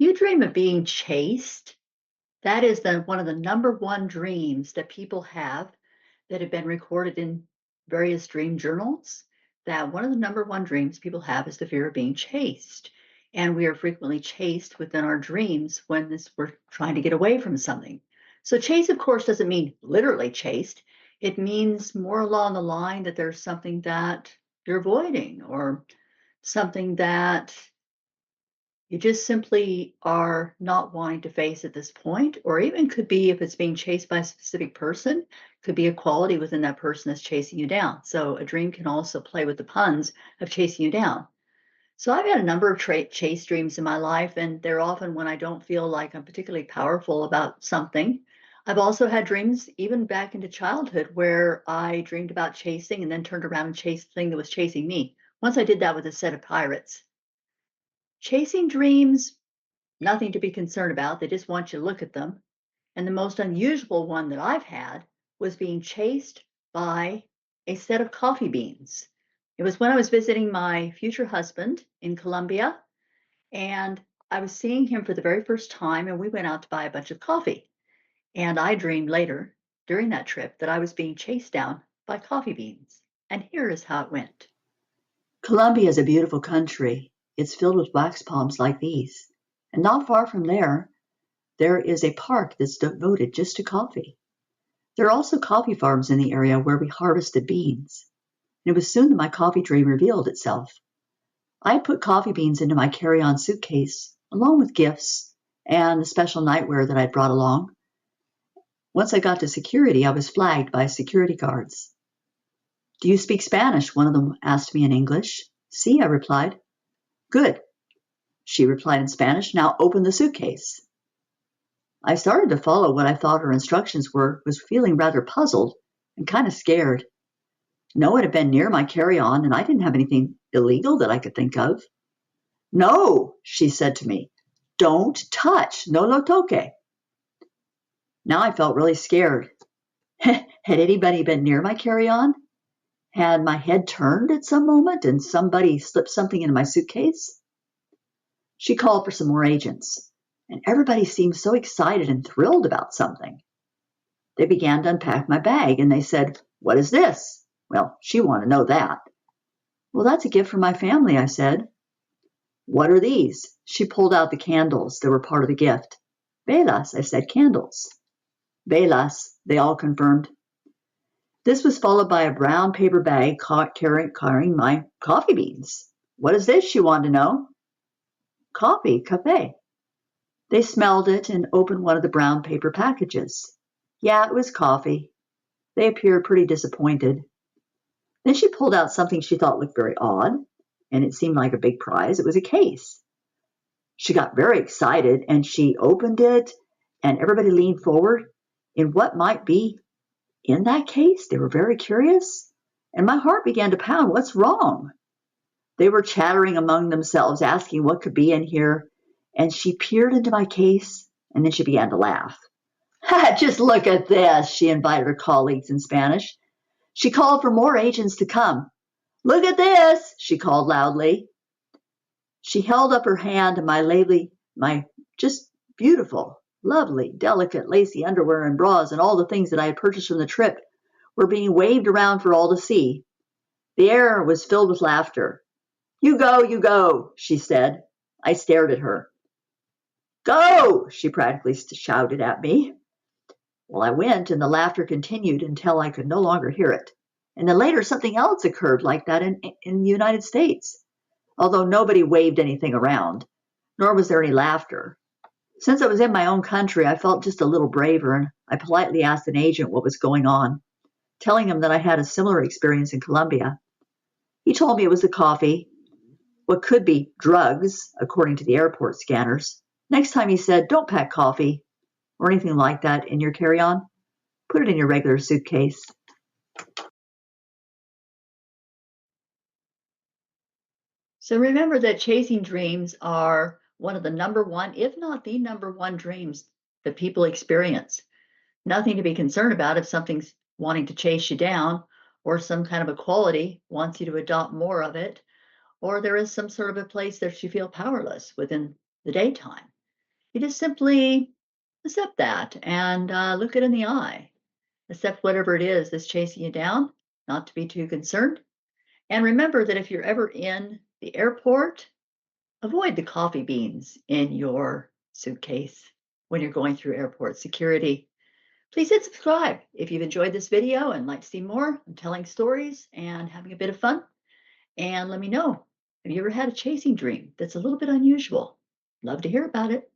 you dream of being chased? That is one of the number one dreams that people have that have been recorded in various dream journals. That one of the number one dreams people have is the fear of being chased. And we are frequently chased within our dreams when we're trying to get away from something. So, chase, of course, doesn't mean literally chased. It means more along the line that there's something that you're avoiding or something that you just simply are not wanting to face at this point, or even could be if it's being chased by a specific person, could be a quality within that person that's chasing you down. So a dream can also play with the puns of chasing you down. So I've had a number of chase dreams in my life, and they're often when I don't feel like I'm particularly powerful about something. I've also had dreams, even back into childhood, where I dreamed about chasing and then turned around and chased the thing that was chasing me. Once I did that with a set of pirates. Chasing dreams, nothing to be concerned about. They just want you to look at them. And the most unusual one that I've had was being chased by a set of coffee beans. It was when I was visiting my future husband in Colombia, and I was seeing him for the very first time, and we went out to buy a bunch of coffee. And I dreamed later during that trip that I was being chased down by coffee beans. And here is how it went. Colombia is a beautiful country. It's filled with wax palms like these. And not far from there is a park that's devoted just to coffee. There are also coffee farms in the area where we harvested beans. And it was soon that my coffee dream revealed itself. I had put coffee beans into my carry-on suitcase, along with gifts and the special nightwear that I'd brought along. Once I got to security, I was flagged by security guards. "Do you speak Spanish?" one of them asked me in English. "Sí," I replied. "Good," she replied in Spanish. "Now open the suitcase." I started to follow what I thought her instructions were, was feeling rather puzzled and kind of scared. No one had been near my carry-on, and I didn't have anything illegal that I could think of. "No," she said to me. "Don't touch. No lo toque." Now I felt really scared. Had anybody been near my carry-on? Had my head turned at some moment and somebody slipped something into my suitcase? She called for some more agents, and everybody seemed so excited and thrilled about something. They began to unpack my bag, and they said, "What is this?" Well, she wanted to know that. "Well, that's a gift from my family," I said. "What are these?" She pulled out the candles that were part of the gift. "Velas," I said, "candles." "Velas," they all confirmed. This was followed by a brown paper bag carrying my coffee beans. "What is this?" she wanted to know. "Coffee, café." They smelled it and opened one of the brown paper packages. Yeah, it was coffee. They appeared pretty disappointed. Then she pulled out something she thought looked very odd, and it seemed like a big prize. It was a case. She got very excited, and she opened it, and everybody leaned forward in what might be in that case. They were very curious, and my heart began to pound. What's wrong? They were chattering among themselves, asking what could be in here, and she peered into my case, and then she began to laugh. "Just look at this," she invited her colleagues in Spanish. She called for more agents to come. "Look at this," she called loudly. She held up her hand, and my just beautiful, lovely, delicate, lacy underwear and bras and all the things that I had purchased from the trip were being waved around for all to see. The air was filled with laughter. You go," she said. I stared at her. "Go," she practically shouted at me. Well, I went, and the laughter continued until I could no longer hear it. And then later, something else occurred like that in the United States, although nobody waved anything around, nor was there any laughter. Since I was in my own country, I felt just a little braver, and I politely asked an agent what was going on, telling him that I had a similar experience in Colombia. He told me it was the coffee, what could be drugs, according to the airport scanners. Next time, he said, don't pack coffee or anything like that in your carry-on. Put it in your regular suitcase. So remember that chasing dreams are one of the number one, if not the number one dreams that people experience. Nothing to be concerned about if something's wanting to chase you down, or some kind of a quality wants you to adopt more of it, or there is some sort of a place that you feel powerless within the daytime. You just simply accept that and look it in the eye. Accept whatever it is that's chasing you down, not to be too concerned. And remember that if you're ever in the airport, avoid the coffee beans in your suitcase when you're going through airport security. Please hit subscribe if you've enjoyed this video and like to see more. I'm telling stories and having a bit of fun. And let me know, have you ever had a chasing dream that's a little bit unusual? Love to hear about it.